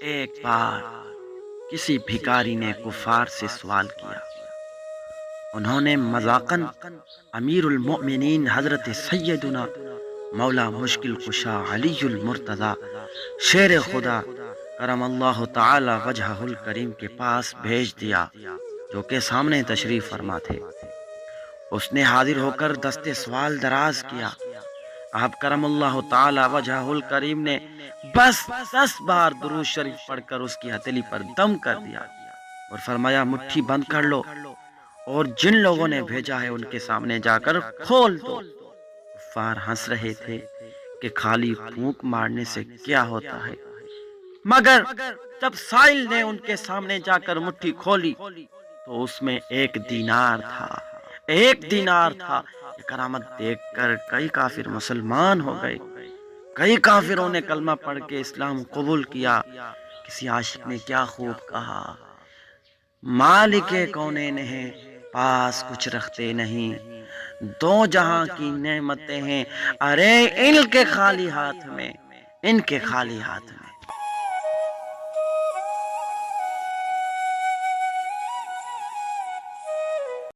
ایک بار کسی بھکاری نے کفار سے سوال کیا۔ انہوں نے مذاقاً امیر المؤمنین حضرت سیدنا مولا مشکل کشا علی المرتضی شیر خدا کرم اللہ تعالی وجہہ الکریم کے پاس بھیج دیا، جو کہ سامنے تشریف فرما تھے۔ اس نے حاضر ہو کر دست سوال دراز کیا۔ آپ کرم اللہ تعالی وجہہ الکریم نے بس 10 بار درود شریف پڑھ کر اس کی ہتھیلی پر دم کر دیا اور فرمایا مٹھی بند کر لو اور جن لوگوں نے بھیجا ہے ان کے سامنے جا کر کھول دو۔ کفار ہنس رہے تھے کہ خالی پھونک مارنے سے کیا ہوتا ہے، مگر جب سائل نے ان کے سامنے جا کر مٹھی کھولی تو اس میں 1 دینار تھا، 1 دینار تھا۔ یہ کرامت دیکھ کر کئی کافر مسلمان ہو گئے، کئی کافروں نے کلمہ پڑھ کے اسلام قبول کیا۔ کسی عاشق نے کیا خوب کہا، مالک کونین ہیں پاس کچھ رکھتے نہیں، 2 جہاں کی نعمتیں ہیں ارے ان کے خالی ہاتھ میں، ان کے خالی ہاتھ میں۔